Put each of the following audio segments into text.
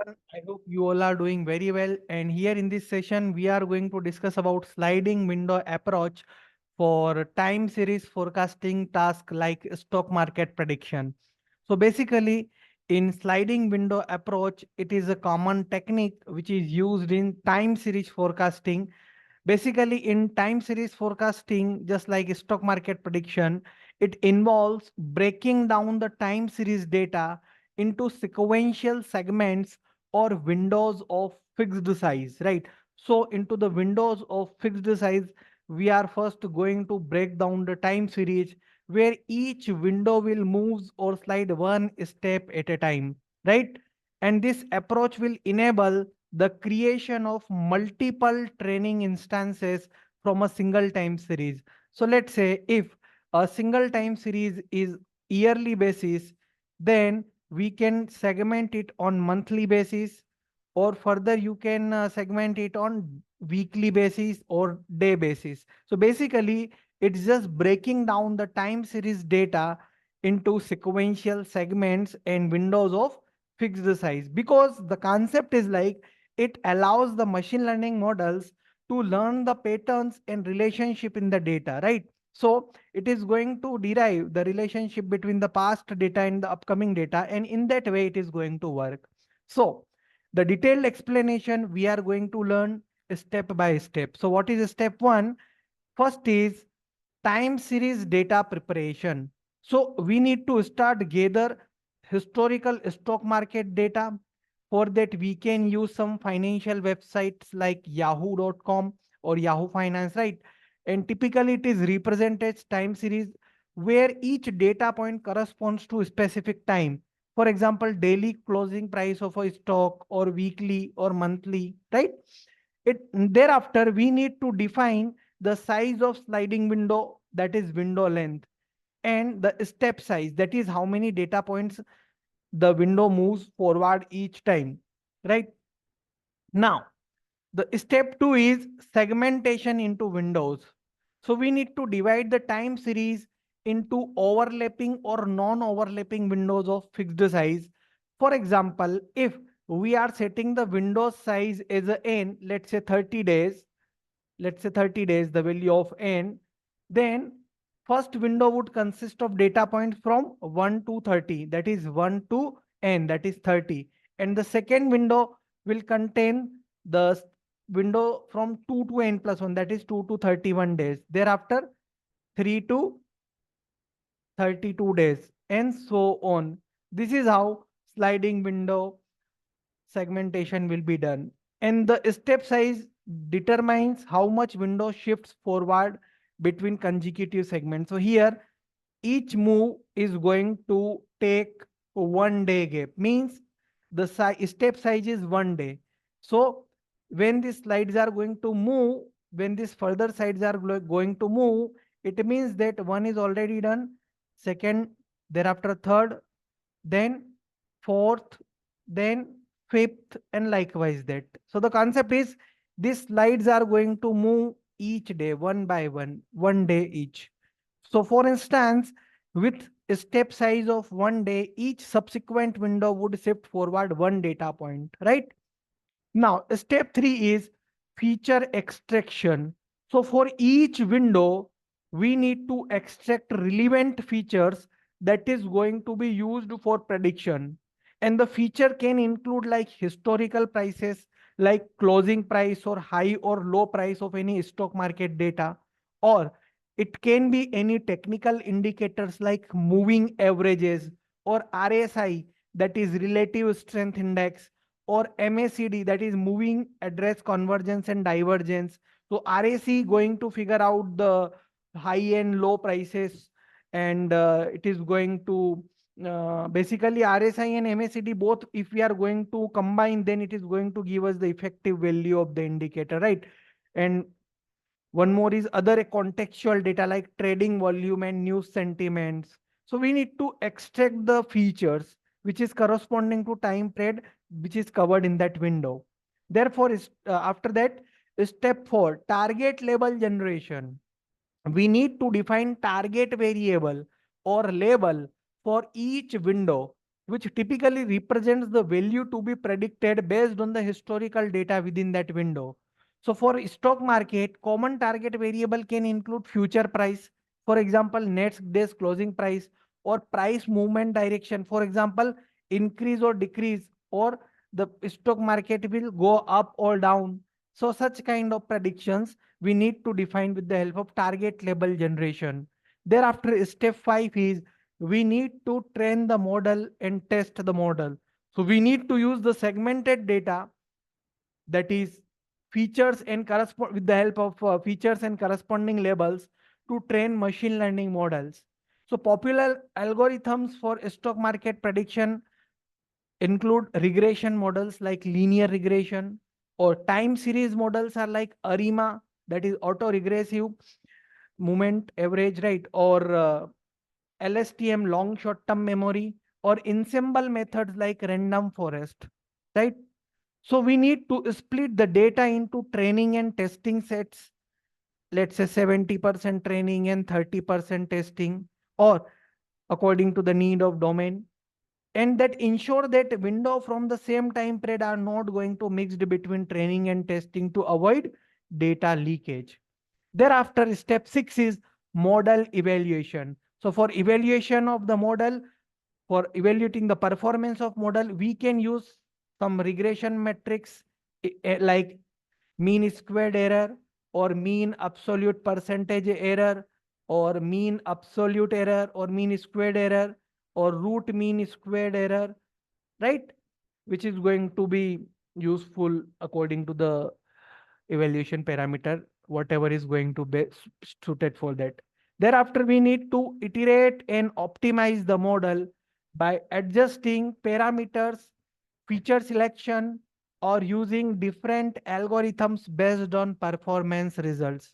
everyone. I hope you all are doing very well. And here in this session, we are going to discuss about sliding window approach for time series forecasting task like stock market prediction. So basically, in sliding window approach, it is a common technique which is used in time series forecasting. Basically, in time series forecasting, just like stock market prediction, it involves breaking down the time series data into sequential segments or windows of fixed size, right? So into the windows of fixed size, we are first going to break down the time series where each window will move or slide one step at a time, right? And this approach will enable the creation of multiple training instances from a single time series. So let's say if a single time series is yearly basis, then we can segment it on monthly basis, or further you can segment it on weekly basis or day basis. So basically it's just breaking down the time series data into sequential segments and windows of fixed size, because the concept is like it allows the machine learning models to learn the patterns and relationship in the data, right? So it is going to derive the relationship between the past data and the upcoming data, and in that way it is going to work. So the detailed explanation we are going to learn step by step. So what is step one? First is time series data preparation. So we need to start gather historical stock market data. For that, we can use some financial websites like yahoo.com or Yahoo Finance, right? And typically it is represented as time series where each data point corresponds to a specific time. For example, daily closing price of a stock or weekly or monthly, right? It thereafter we need to define the size of sliding window, that is window length, and the step size, that is how many data points the window moves forward each time, right? Now the step two is segmentation into windows. So we need to divide the time series into overlapping or non-overlapping windows of fixed size. For example, if we are setting the window size as a n, let's say 30 days, let's say 30 days, the value of n, then first window would consist of data points from 1 to 30, that is 1 to n, that is 30. And the second window will contain the window from 2 to n plus 1, that is 2 to 31 days. Thereafter 3 to 32 days and so on. This is how sliding window segmentation will be done. And the step size determines how much window shifts forward between consecutive segments. So here, each move is going to take 1 day gap, means the step size is 1 day. So when these slides are going to move, when these further sides are going to move, it means that one is already done, second, thereafter third, then fourth, then fifth, and likewise that. So the concept is these slides are going to move each day, one by one day each. So for instance, with a step size of 1 day, each subsequent window would shift forward one data point, right? Now, step three is feature extraction. So for each window, we need to extract relevant features that is going to be used for prediction. And the feature can include like historical prices, like closing price or high or low price of any stock market data, or it can be any technical indicators like moving averages or RSI, that is relative strength index, or MACD, that is moving address convergence and divergence. So RAC going to figure out the high and low prices, and it is going to basically RSI and MACD both, if we are going to combine, then it is going to give us the effective value of the indicator, right? And one more is other contextual data like trading volume and news sentiments. So we need to extract the features which is corresponding to time period which is covered in that window. Therefore, after that, step four, target label generation. We need to define target variable or label for each window which typically represents the value to be predicted based on the historical data within that window. So for stock market, common target variable can include future price, for example, next day's closing price, or price movement direction, for example, increase or decrease, or the stock market will go up or down. So such kind of predictions we need to define with the help of target label generation. Thereafter, step 5 is we need to train the model and test the model. So we need to use the segmented data, that is features and correspond with the help of features and corresponding labels to train machine learning models. So popular algorithms for stock market prediction include regression models like linear regression, or time series models are like ARIMA, that is auto regressive movement average, right? Or LSTM, long short term memory, or ensemble methods like random forest, right? So we need to split the data into training and testing sets, let's say 70% training and 30% testing, or according to the need of domain, and that ensure that window from the same time period are not going to mixed between training and testing to avoid data leakage. Thereafter, step 6 is model evaluation. So for evaluation of the model, for evaluating the performance of model, we can use some regression metrics like mean squared error, or mean absolute percentage error, or mean absolute error, or mean squared error, or root mean squared error, right? Which is going to be useful according to the evaluation parameter, whatever is going to be suited for that. Thereafter, we need to iterate and optimize the model by adjusting parameters, feature selection, or using different algorithms based on performance results.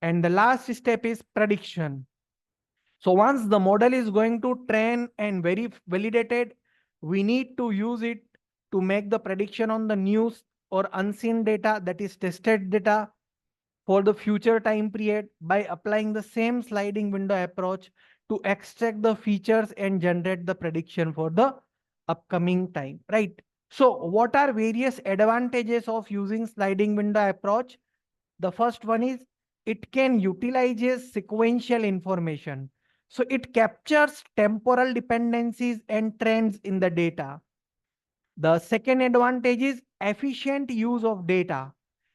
And the last step is prediction. So once the model is going to train and validated, we need to use it to make the prediction on the news or unseen data, that is tested data, for the future time period by applying the same sliding window approach to extract the features and generate the prediction for the upcoming time, right? So what are various advantages of using sliding window approach? The first one is it can utilizes sequential information. So it captures temporal dependencies and trends in the data. The second advantage is efficient use of data.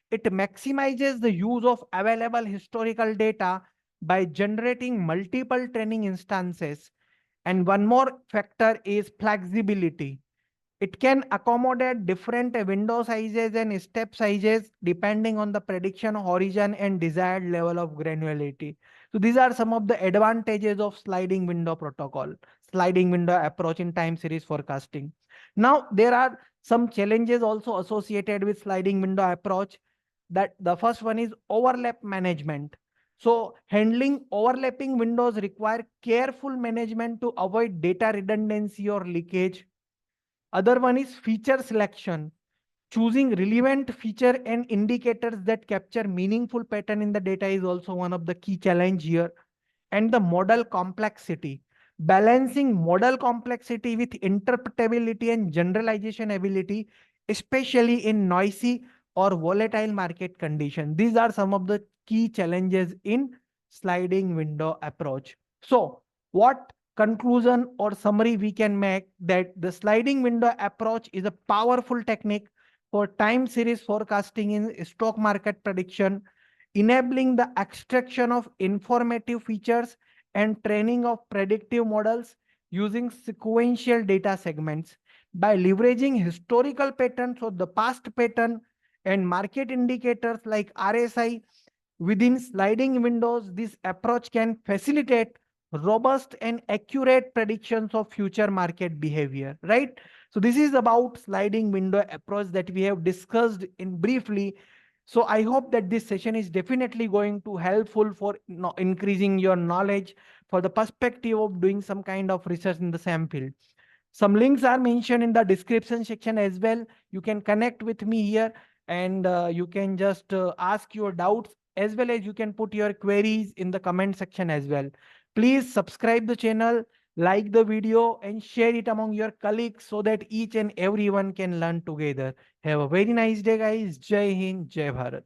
It maximizes the use of available historical data by generating multiple training instances. And one more factor is flexibility. It can accommodate different window sizes and step sizes depending on the prediction horizon and desired level of granularity. So these are some of the advantages of sliding window protocol, sliding window approach in time series forecasting. Now, there are some challenges also associated with sliding window approach. That the first one is overlap management. So handling overlapping windows require careful management to avoid data redundancy or leakage. Other one is feature selection. Choosing relevant feature and indicators that capture meaningful pattern in the data is also one of the key challenge here. And the model complexity. Balancing model complexity with interpretability and generalization ability, especially in noisy or volatile market condition. These are some of the key challenges in sliding window approach. So what conclusion or summary we can make? That the sliding window approach is a powerful technique for time series forecasting in stock market prediction, enabling the extraction of informative features and training of predictive models using sequential data segments. By leveraging historical patterns or the past pattern and market indicators like RSI within sliding windows, this approach can facilitate robust and accurate predictions of future market behavior, right? So this is about sliding window approach that we have discussed in briefly. So I hope that this session is definitely going to helpful for increasing your knowledge for the perspective of doing some kind of research in the same field. Some links are mentioned in the description section as well. You can connect with me here, and you can just ask your doubts, as well as you can put your queries in the comment section as well. Please subscribe the channel, Like the video and share it among your colleagues so that each and everyone can learn together. Have a very nice day, guys. Jai Hind, Jai Bharat.